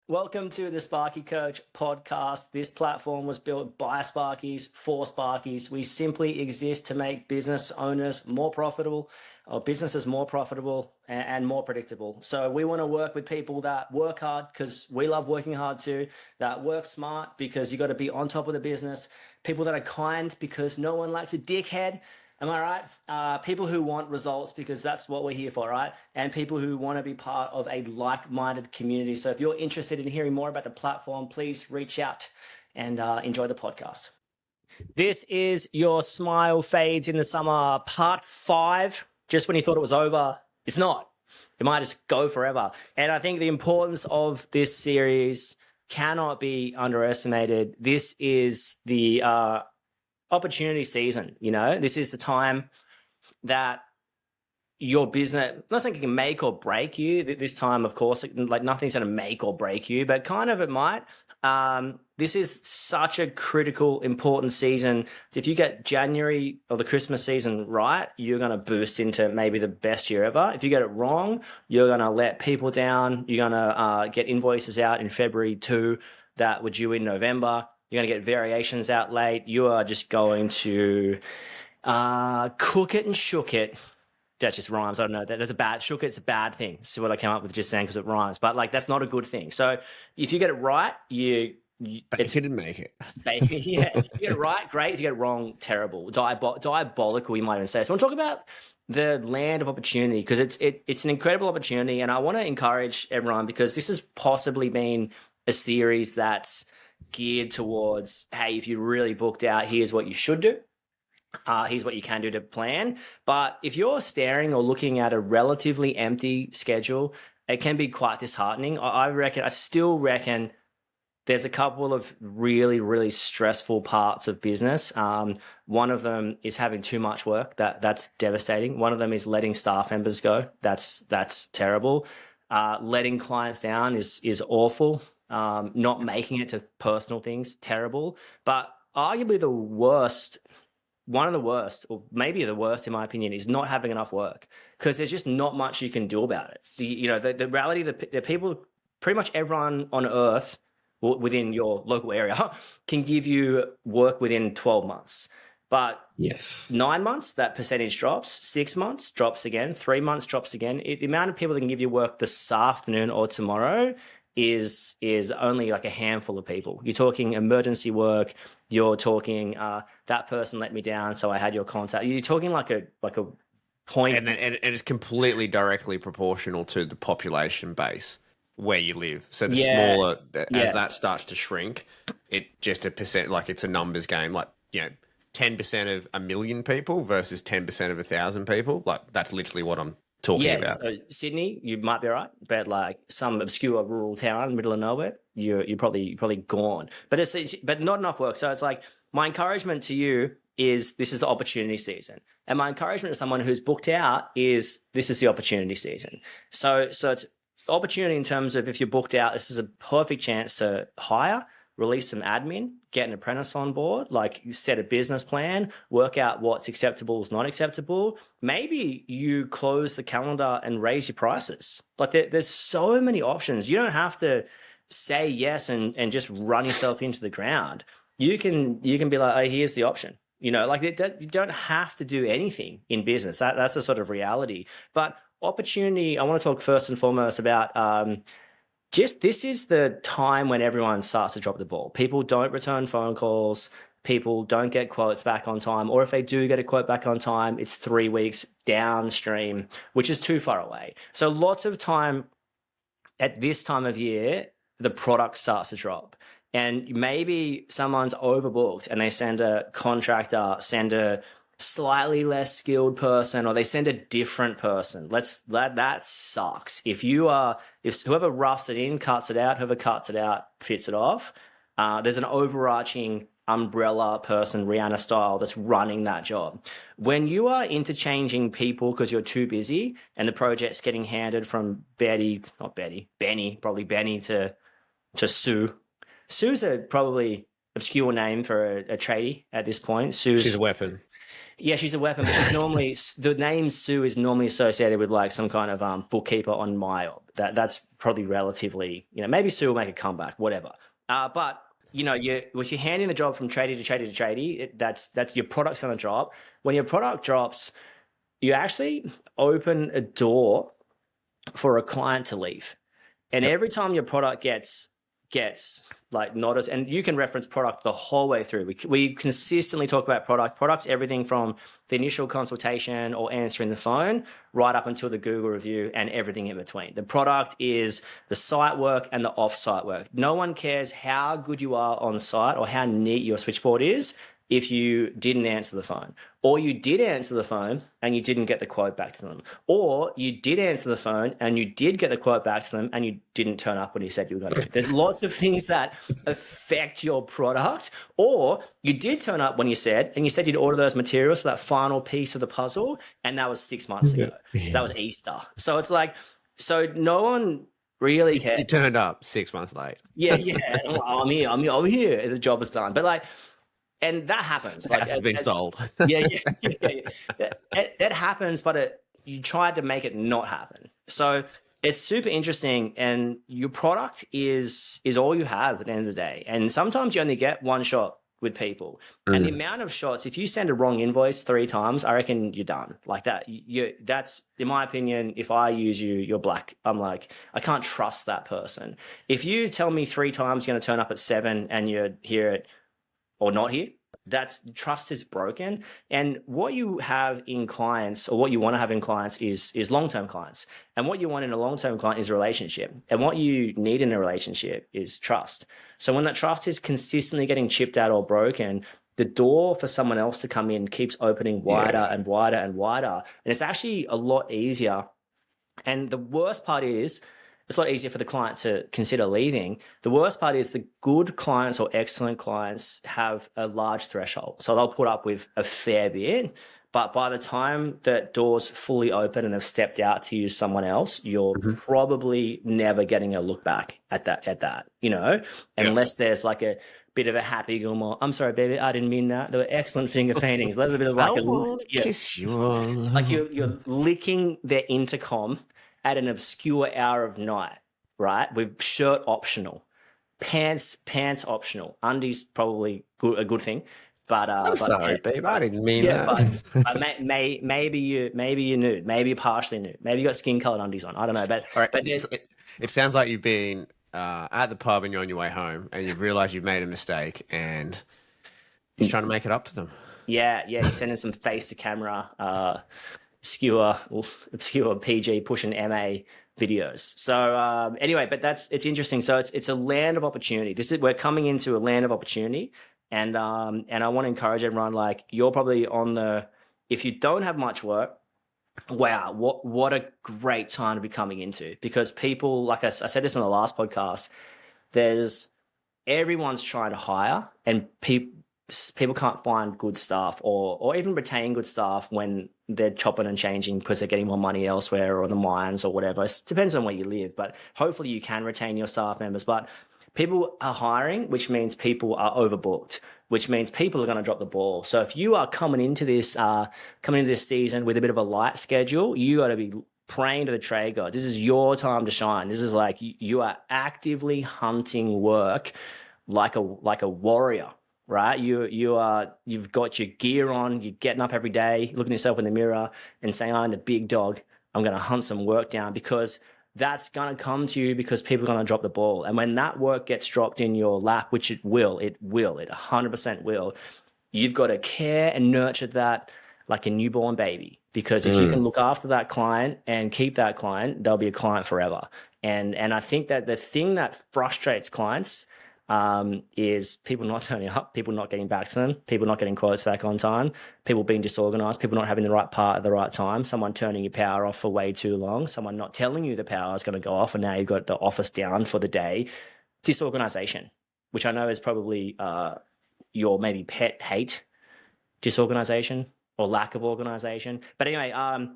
Welcome to the Sparky Coach podcast. This platform was built by Sparkies for Sparkies. We simply exist to make business owners more profitable, or businesses more profitable and more predictable. So we want to work with people that work hard because we love working hard too, that work smart because you got to be on top of the business, people that are kind because no one likes a dickhead. Am I right? People who want results because that's what we're here for, right? And people who want to be part of a like-minded community. So if you're interested in hearing more about the platform, please reach out and enjoy the podcast. This is Your Smile Fades in the Summer, part 5. Just when you thought it was over, it's not. It might just go forever. And I think the importance of this series cannot be underestimated. This is the opportunity season. This is the time that your business, not saying it can make or break you this time, of course, like nothing's going to make or break you, but kind of it might. This is such a critical, important season. If you get January or the Christmas season right, you're going to boost into maybe the best year ever. If you get it wrong, you're going to let people down. You're going to get invoices out in February too that were due in November. You're going to get variations out late. You are just going to cook it and shook it. That just rhymes. I don't know. That's a bad shook. It's a bad thing. See what I came up with just saying because it rhymes. But that's not a good thing. So if you get it right, bake it and make it. Yeah. If you get it right, great. If you get it wrong, terrible. Diabolical, you might even say. So I want to talk about the land of opportunity because it's an incredible opportunity, and I want to encourage everyone because this has possibly been a series that's geared towards, hey, if you're really booked out, here's what you should do. Here's what you can do to plan. But if you're staring or looking at a relatively empty schedule, it can be quite disheartening. I still reckon there's a couple of really, really stressful parts of business. One of them is having too much work. That's devastating. One of them is letting staff members go. That's terrible. Letting clients down is awful. Not making it to personal things, terrible. But arguably the worst, one of the worst, or maybe the worst in my opinion, is not having enough work because there's just not much you can do about it. The reality, the people, pretty much everyone on earth within your local area can give you work within 12 months. But yes, 9 months, that percentage drops. 6 months, drops again. 3 months, drops again. The amount of people that can give you work this afternoon or tomorrow is only like a handful of people. You're talking emergency work. You're talking that person let me down, so I had your contact. You're talking like a point, and it's completely directly proportional to the population base where you live. So the smaller as that starts to shrink, it just a percent, like it's a numbers game. 10% of a million people versus 10% of 1,000 people. Like that's literally what I'm talking about. So Sydney, you might be right, but like some obscure rural town, middle of nowhere, you're probably gone. But but not enough work. So it's like my encouragement to you is this is the opportunity season, and my encouragement to someone who's booked out is this is the opportunity season. So it's opportunity in terms of if you're booked out, this is a perfect chance to hire, release some admin, get an apprentice on board, like set a business plan, work out what's acceptable, is not acceptable. Maybe you close the calendar and raise your prices. Like there's so many options. You don't have to say yes and just run yourself into the ground. You can be like, oh, here's the option. You don't have to do anything in business. That's a sort of reality. But opportunity, I want to talk first and foremost about just this is the time when everyone starts to drop the ball. People don't return phone calls. People don't get quotes back on time. Or if they do get a quote back on time, it's 3 weeks downstream, which is too far away. So lots of time at this time of year, the product starts to drop. And maybe someone's overbooked and they send a contractor, send a slightly less skilled person, or they send a different person. That sucks. If whoever roughs it in cuts it out, whoever cuts it out fits it off. There's an overarching umbrella person, Rihanna style, that's running that job. When you are interchanging people because you're too busy and the project's getting handed from Benny to Sue. Sue's a probably obscure name for a tradie at this point. She's a weapon. Yeah, she's a weapon, but she's normally the name Sue is normally associated with like some kind of bookkeeper on my That's probably relatively, maybe Sue will make a comeback, whatever. But once you're handing the job from tradie to tradie to tradie, that's your product's going to drop. When your product drops, you actually open a door for a client to leave. And every time your product gets like noticed, and you can reference product the whole way through. We consistently talk about products, everything from the initial consultation or answering the phone right up until the Google review and everything in between. The product is the site work and the off-site work. No one cares how good you are on site or how neat your switchboard is if you didn't answer the phone, or you did answer the phone and you didn't get the quote back to them, or you did answer the phone and you did get the quote back to them and you didn't turn up when you said you were going to. There's lots of things that affect your product, or you did turn up when you said, and you said you'd order those materials for that final piece of the puzzle, and that was 6 months ago. Yeah. That was Easter. So it's like, so no one really cares. You turned up 6 months late. Yeah. Well, I'm here. The job is done. But like, and that happens. Like, has been sold. Yeah. That happens, but you tried to make it not happen. So it's super interesting, and your product is all you have at the end of the day. And sometimes you only get one shot with people. And the amount of shots, if you send a wrong invoice 3 times, I reckon you're done. Like that. That's, in my opinion, if I use you, you're black. I'm like, I can't trust that person. If you tell me 3 times you're going to turn up at 7 and you're here at, or not here, that's, trust is broken. And what you have in clients, or what you want to have in clients, is long-term clients. And what you want in a long-term client is a relationship. And what you need in a relationship is trust. So when that trust is consistently getting chipped out or broken, the door for someone else to come in keeps opening wider and wider and wider. And it's actually a lot easier. And the worst part is, it's a lot easier for the client to consider leaving. The worst part is the good clients or excellent clients have a large threshold. So they'll put up with a fair bit, but by the time that door's fully open and they've stepped out to use someone else, you're probably never getting a look back at that, unless there's like a bit of a happy gilmore. I'm sorry, baby, I didn't mean that. There were excellent finger paintings. A little bit of like kiss you all. Like you're licking their intercom at an obscure hour of night, right? With shirt optional, pants optional, undies probably a good thing. But I'm sorry, babe, I didn't mean that. But maybe you're nude, maybe you're partially nude, maybe you got skin colored undies on. I don't know, but all right. But it sounds like you've been at the pub and you're on your way home, and you've realised you've made a mistake, and you're trying to make it up to them. Yeah, you're sending some face to camera. Obscure PG pushing MA videos. So anyway, but it's interesting. So it's a land of opportunity. We're coming into a land of opportunity, and I want to encourage everyone. Like, you're probably if you don't have much work, wow, what a great time to be coming into, because people, like I said this in the last podcast, everyone's trying to hire, and people can't find good staff or even retain good staff when they're chopping and changing because they're getting more money elsewhere, or the mines or whatever. It depends on where you live, but hopefully you can retain your staff members. But people are hiring, which means people are overbooked, which means people are going to drop the ball. So if you are coming into this season with a bit of a light schedule, you got to be praying to the trade god. This is your time to shine. This is like you are actively hunting work like a warrior. Right, you've got your gear on. You're getting up every day, looking at yourself in the mirror, and saying, "I'm the big dog. I'm going to hunt some work down," because that's going to come to you, because people are going to drop the ball. And when that work gets dropped in your lap, which it 100% will, you've got to care and nurture that like a newborn baby. Because if you can look after that client and keep that client, they'll be a client forever. And I think that the thing that frustrates clients is people not turning up, people not getting back to them, people not getting quotes back on time, people being disorganized, people not having the right part at the right time, someone turning your power off for way too long, someone not telling you the power is going to go off, and now you've got the office down for the day. Disorganization, which I know is probably your maybe pet hate, disorganization or lack of organization. But anyway,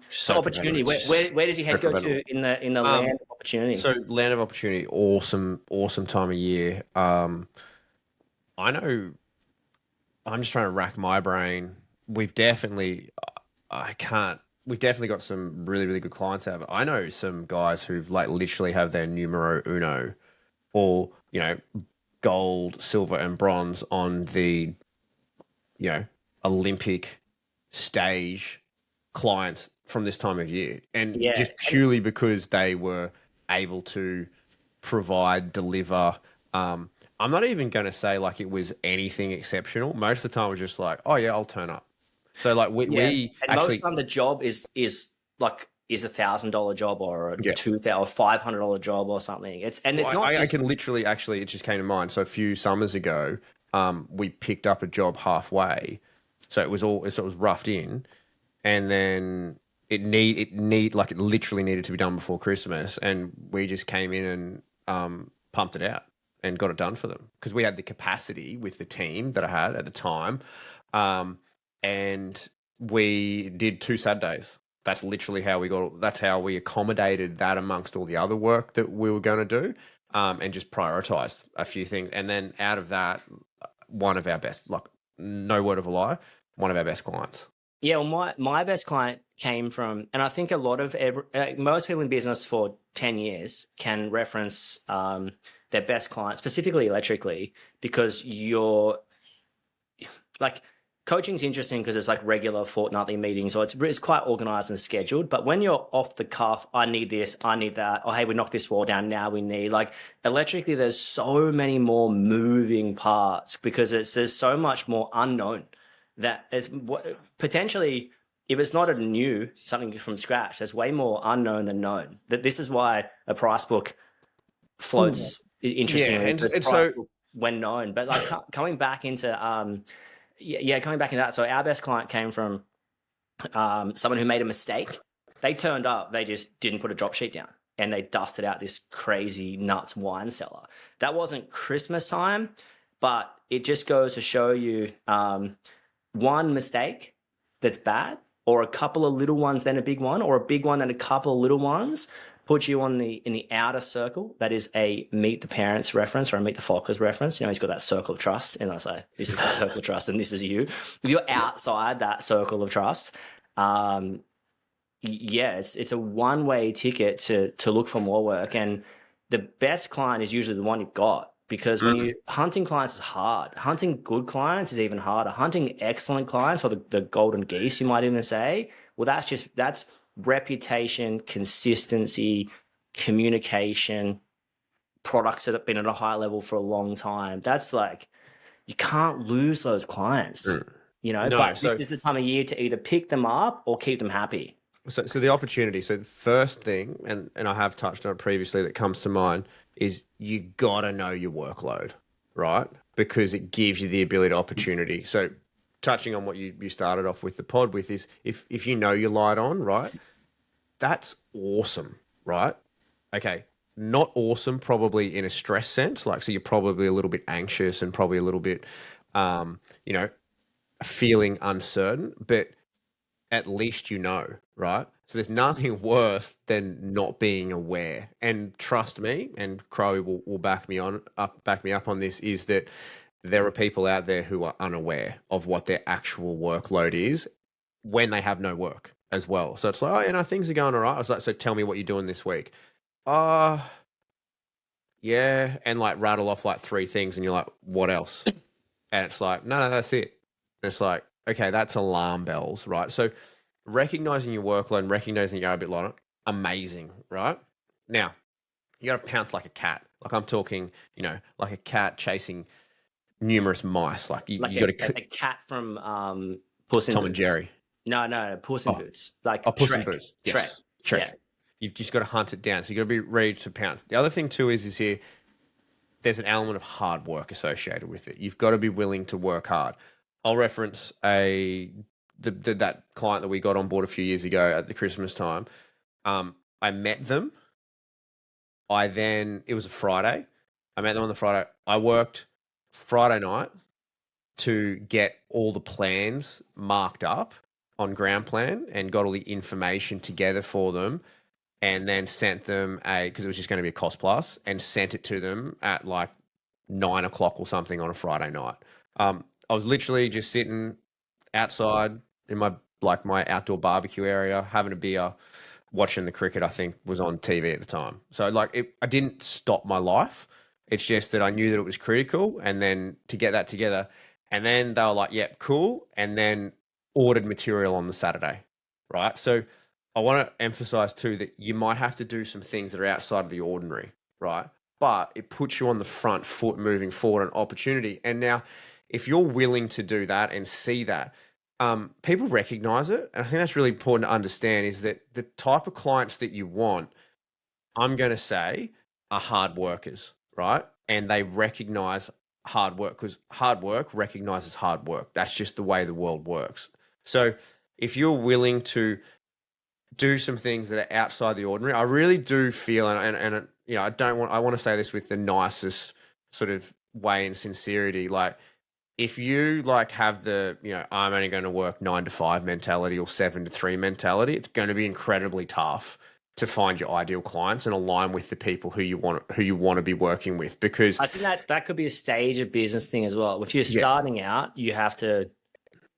so opportunity. Where does your head go to in the land of opportunity? So land of opportunity, awesome time of year. I know. I'm just trying to rack my brain. We've definitely. I can't we've definitely got some really, really good clients out of it. I know some guys who've like literally have their numero uno or, gold, silver, and bronze on the, Olympic stage clients from this time of year. And Yeah. just purely because they were able to provide, deliver. I'm not even going to say like it was anything exceptional. Most of the time it was just like, oh yeah, I'll turn up. So like we And most of actually, the time the job is $1,000 job or a yeah. $2,000 $500 job or something. It's Well, not I just can literally actually, it just came to mind. So a few summers ago, we picked up a job halfway, so it was roughed in, and then it literally needed to be done before Christmas, and we just came in and pumped it out and got it done for them because we had the capacity with the team that I had at the time, and we did 2 Saturdays. That's literally how we got. That's how we accommodated that amongst all the other work that we were going to do, and just prioritized a few things. And then out of that, one of our best, like no word of a lie, one of our best clients. Yeah, well, my best client came from, and I think a lot of most people in business for 10 years can reference their best client, specifically electrically, because you're like coaching's interesting because it's like regular fortnightly meetings, so it's quite organized and scheduled. But when you're off the cuff, I need this, I need that. Oh, hey, we knocked this wall down. Now we need like electrically. There's so many more moving parts because there's so much more unknown that is potentially, if it's not a new something from scratch, there's way more unknown than known. That this is why a price book floats interestingly, and because price so book when known. But like coming back into coming back into that. So our best client came from someone who made a mistake. They turned up, they just didn't put a drop sheet down, and they dusted out this crazy nuts wine cellar. That wasn't Christmas time, but it just goes to show you one mistake that's bad, or a couple of little ones, then a big one, or a big one and a couple of little ones, put you in the outer circle. That is a Meet the Parents reference or a Meet the Fockers reference. He's got that circle of trust, and I say, this is the circle of trust, and this is you. If you're outside that circle of trust, it's a one-way ticket to look for more work. And the best client is usually the one you've got. Because when you hunting clients is hard. Hunting good clients is even harder. Hunting excellent clients, or the golden geese, you might even say, well, that's reputation, consistency, communication, products that have been at a high level for a long time. That's like, you can't lose those clients, No, but this is the time of year to either pick them up or keep them happy. So the opportunity. So the first thing, and I have touched on it previously, that comes to mind is you gotta know your workload, right? Because it gives you the ability, opportunity. So touching on what you started off with the pod with is if you know you're light on, right? That's awesome, right? Okay, not awesome probably in a stress sense, like so you're probably a little bit anxious and probably a little bit, feeling uncertain, but at least you know, right? So there's nothing worse than not being aware. And trust me, and Crowe will back me up on this, is that there are people out there who are unaware of what their actual workload is when they have no work as well. So it's like, oh, things are going all right. I was like, so tell me what you're doing this week. Yeah, and like rattle off like 3 things, and you're like, what else? And it's like, no, that's it. And it's like, okay, that's alarm bells, right? So recognizing your workload and recognizing you're a bit light, amazing, right? Now, you got to pounce like a cat. Like I'm talking, like a cat chasing numerous mice. Like you got a cat from Puss in Tom Boots. and Jerry. No, Puss in Boots. Like Puss in Shrek. Boots. Yes, Shrek. Yeah. You've just got to hunt it down. So you got to be ready to pounce. The other thing too is here, there's an element of hard work associated with it. You've got to be willing to work hard. I'll reference that client that we got on board a few years ago at the Christmas time. I met them. It was a Friday. I met them on the Friday. I worked Friday night to get all the plans marked up on Ground Plan and got all the information together for them, and then sent them because it was just going to be a cost plus, and sent it to them at like 9 o'clock or something on a Friday night. I was literally just sitting outside in my like my outdoor barbecue area, having a beer, watching the cricket, I think was on TV at the time. So like I didn't stop my life. It's just that I knew that it was critical, and then to get that together, and then they were like, "Yep, cool," and then ordered material on the Saturday, right? So I want to emphasize too that you might have to do some things that are outside of the ordinary, right? But it puts you on the front foot moving forward, an opportunity. And now, if you're willing to do that and see that, people recognize it. And I think that's really important to understand is that the type of clients that you want, I'm going to say, are hard workers, right? And they recognize hard work because hard work recognizes hard work. That's just the way the world works. So if you're willing to do some things that are outside the ordinary, I really do feel, and you know, I want to say this with the nicest sort of way and sincerity, like, if you like have the, you know, I'm only going to work 9 to 5 mentality or 7 to 3 mentality, it's going to be incredibly tough to find your ideal clients and align with the people who you want to be working with. Because I think that could be a stage of business thing as well. If you're starting out, you have to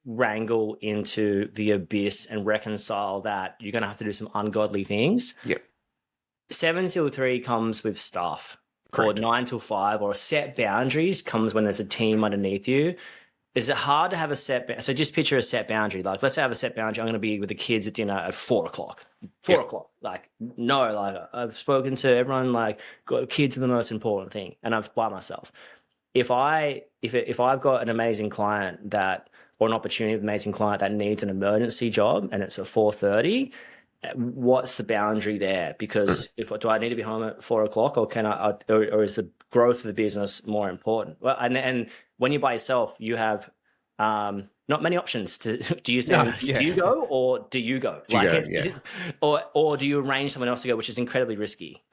wrangle into the abyss and reconcile that you're going to have to do some ungodly things. Yep. 7 till 3 comes with stuff. Correct. Or 9 till 5 or set boundaries comes when there's a team underneath you. Is it hard to have a set? So just picture a set boundary. Like, let's say I have a set boundary. I'm going to be with the kids at dinner at 4 o'clock. 4 o'clock. Like, no, like I've spoken to everyone. Like, kids are the most important thing, and I'm by myself. If I've got an amazing client or an opportunity with an amazing client that needs an emergency job and it's at 4:30. What's the boundary there? Because do I need to be home at 4 o'clock, or can I, or is the growth of the business more important? Well, and when you're by yourself, you have not many options to. Do you say do you go or do you go? Or do you arrange someone else to go, which is incredibly risky.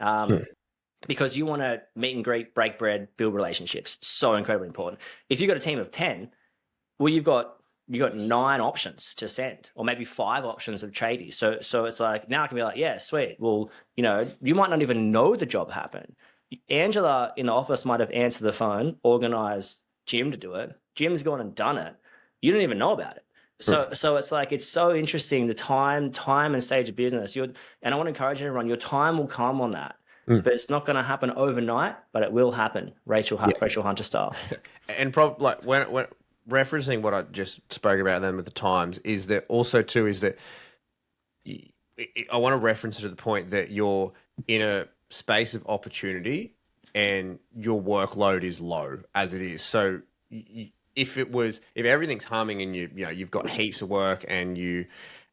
Because you want to meet and greet, break bread, build relationships. So incredibly important. If you've got a team of 10, well, you've got 9 options to send, or maybe 5 options of tradies. So it's like, now I can be like, yeah, sweet. Well, you know, you might not even know the job happened. Angela in the office might have answered the phone, organized Jim to do it. Jim's gone and done it. You don't even know about it. So it's like, it's so interesting, the time and stage of business. And I want to encourage everyone, your time will come on that. But it's not going to happen overnight, but it will happen. Rachel Hunter style. And probably like when referencing what I just spoke about then with the times is that also too is that I want to reference it to the point that you're in a space of opportunity and your workload is low as it is. So if everything's humming and you've got heaps of work and you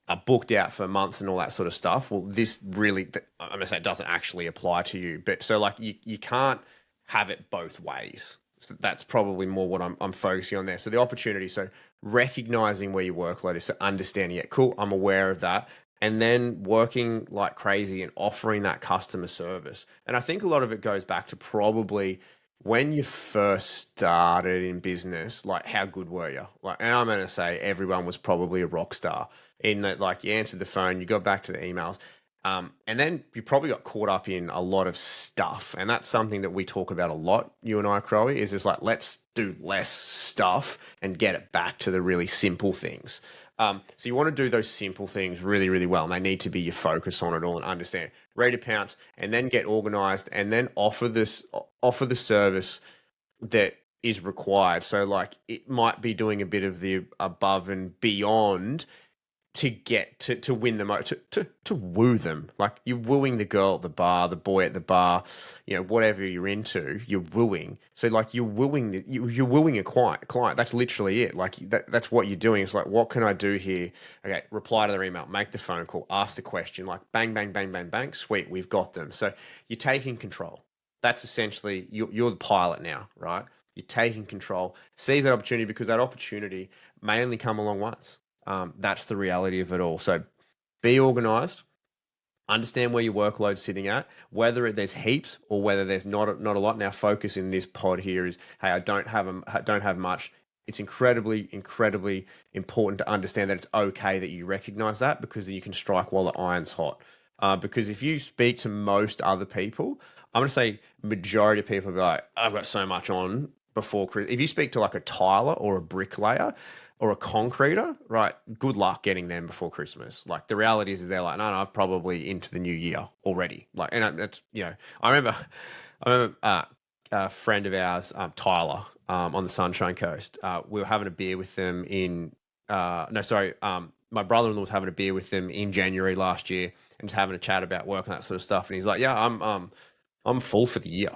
are booked out for months and all that sort of stuff, well, this really, I'm gonna say, it doesn't actually apply to you. But so like you can't have it both ways. So that's probably more what I'm focusing on there. So the opportunity, so recognizing where your workload is, so understanding it. Cool, I'm aware of that. And then working like crazy and offering that customer service. And I think a lot of it goes back to probably when you first started in business, like how good were you? Like, and I'm going to say everyone was probably a rock star in that, like you answered the phone, you got back to the emails. And then you probably got caught up in a lot of stuff. And that's something that we talk about a lot, you and I, Crowe, is just like, let's do less stuff and get it back to the really simple things. So you want to do those simple things really, really well. And they need to be your focus on it all and understand rate of pounce and then get organized and then offer the service that is required. So like it might be doing a bit of the above and beyond to get to win them, to woo them. Like you're wooing the girl at the bar, the boy at the bar, you know, whatever you're into, you're wooing. So like you're wooing a client. That's literally it. Like that's what you're doing. It's like, what can I do here? Okay, reply to their email, make the phone call, ask the question, like bang, bang, bang, bang, bang. Sweet, we've got them. So you're taking control. That's essentially, you're the pilot now, right? You're taking control. Seize that opportunity because that opportunity may only come along once. That's the reality of it all. So be organized, understand where your workload's sitting at, whether there's heaps or whether there's not a lot. Now focus in this pod here is, hey, I don't have much. It's incredibly, incredibly important to understand that it's okay that you recognize that, because you can strike while the iron's hot. Because if you speak to most other people, I'm going to say majority of people will be like, I've got so much on before Chris. If you speak to like a tiler or a bricklayer, or a concreter, right? Good luck getting them before Christmas. Like the reality is they're like, no, I'm probably into the new year already. Like, and that's, I remember a friend of ours, Tyler, on the Sunshine Coast. We were having a beer with them my brother-in-law was having a beer with them in January last year and just having a chat about work and that sort of stuff. And he's like, yeah, I'm full for the year.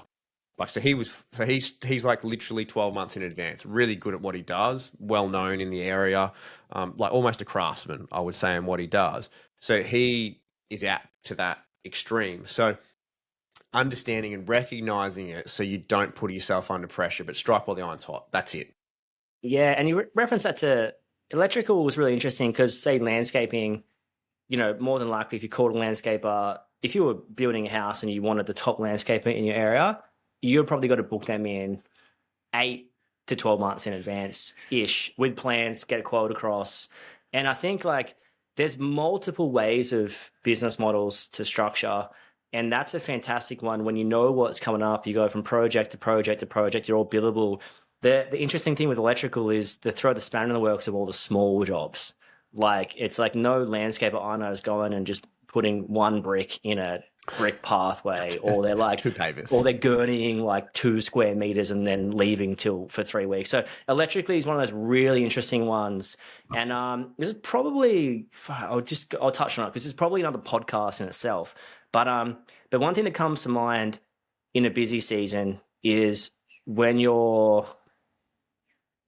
Like, he's like literally 12 months in advance, really good at what he does, well known in the area, like almost a craftsman, I would say, in what he does. So he is out to that extreme. So understanding and recognizing it so you don't put yourself under pressure, but strike while the iron's hot. That's it. Yeah, and you reference that to electrical was really interesting because, say, landscaping, more than likely, if you called a landscaper, if you were building a house and you wanted the top landscaper in your area, you've probably got to book them in 8 to 12 months in advance-ish with plans, get a quote across. And I think like there's multiple ways of business models to structure. And that's a fantastic one. When you know what's coming up, you go from project to project to project, you're all billable. The interesting thing with electrical is they throw the spanner in the works of all the small jobs. Like it's like no landscaper I know is going and just putting one brick in a brick pathway, or they're like two pavers, or they're gurneying like 2 square meters and then leaving for 3 weeks. So electrically is one of those really interesting ones. And this is probably I'll touch on it because it's probably another podcast in itself. But one thing that comes to mind in a busy season is when you're.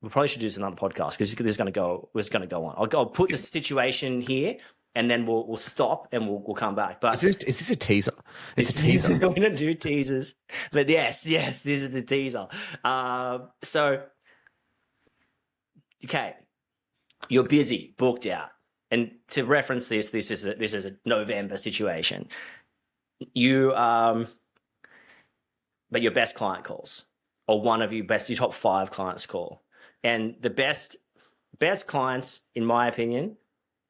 We probably should do this another podcast because this is going to go on. I'll put the situation here, and then we'll stop and we'll come back. But is this a teaser? It's a teaser. We're going to do teasers, but yes, this is the teaser. So, okay, you're busy, booked out, and to reference this is a November situation. But your best client calls, or one of your top 5 clients call. And the best clients, in my opinion,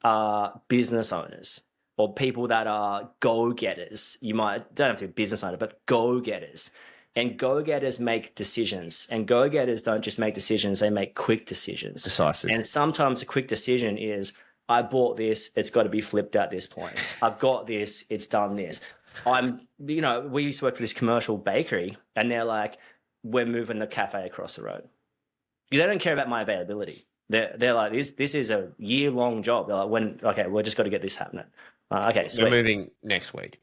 are business owners or people that are go-getters. You don't have to be a business owner, but go-getters. And go-getters make decisions. And go-getters don't just make decisions, they make quick decisions. Decisive. And sometimes a quick decision is, I bought this, it's got to be flipped at this point. I've got this, it's done this. We used to work for this commercial bakery, and they're like, we're moving the cafe across the road. They don't care about my availability. They're like, this is a year-long job. They're like, we're just got to get this happening. Okay, so we're moving next week.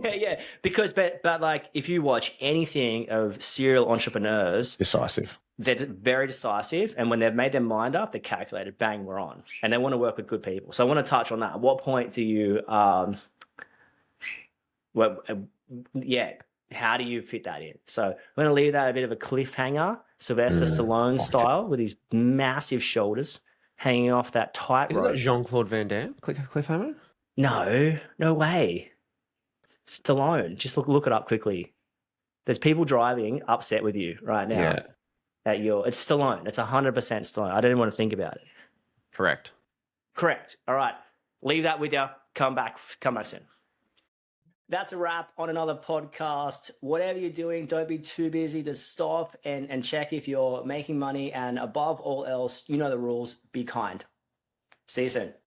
yeah. Because, but like, if you watch anything of serial entrepreneurs, decisive. They're very decisive, and when they've made their mind up, they're calculated. Bang, we're on, and they want to work with good people. So I want to touch on that. At what point do you, how do you fit that in? So I'm going to leave that a bit of a cliffhanger, Sylvester Stallone style, with his massive shoulders hanging off that tight rope. Isn't that Jean-Claude Van Damme? Cliffhanger? No way. Stallone. Just look it up quickly. There's people driving upset with you right now. Yeah. It's Stallone. It's 100% Stallone. I don't even want to think about it. Correct. All right. Leave that with you. Come back soon. That's a wrap on another podcast. Whatever you're doing, don't be too busy to stop and check if you're making money. And above all else, you know the rules. Be kind. See you soon.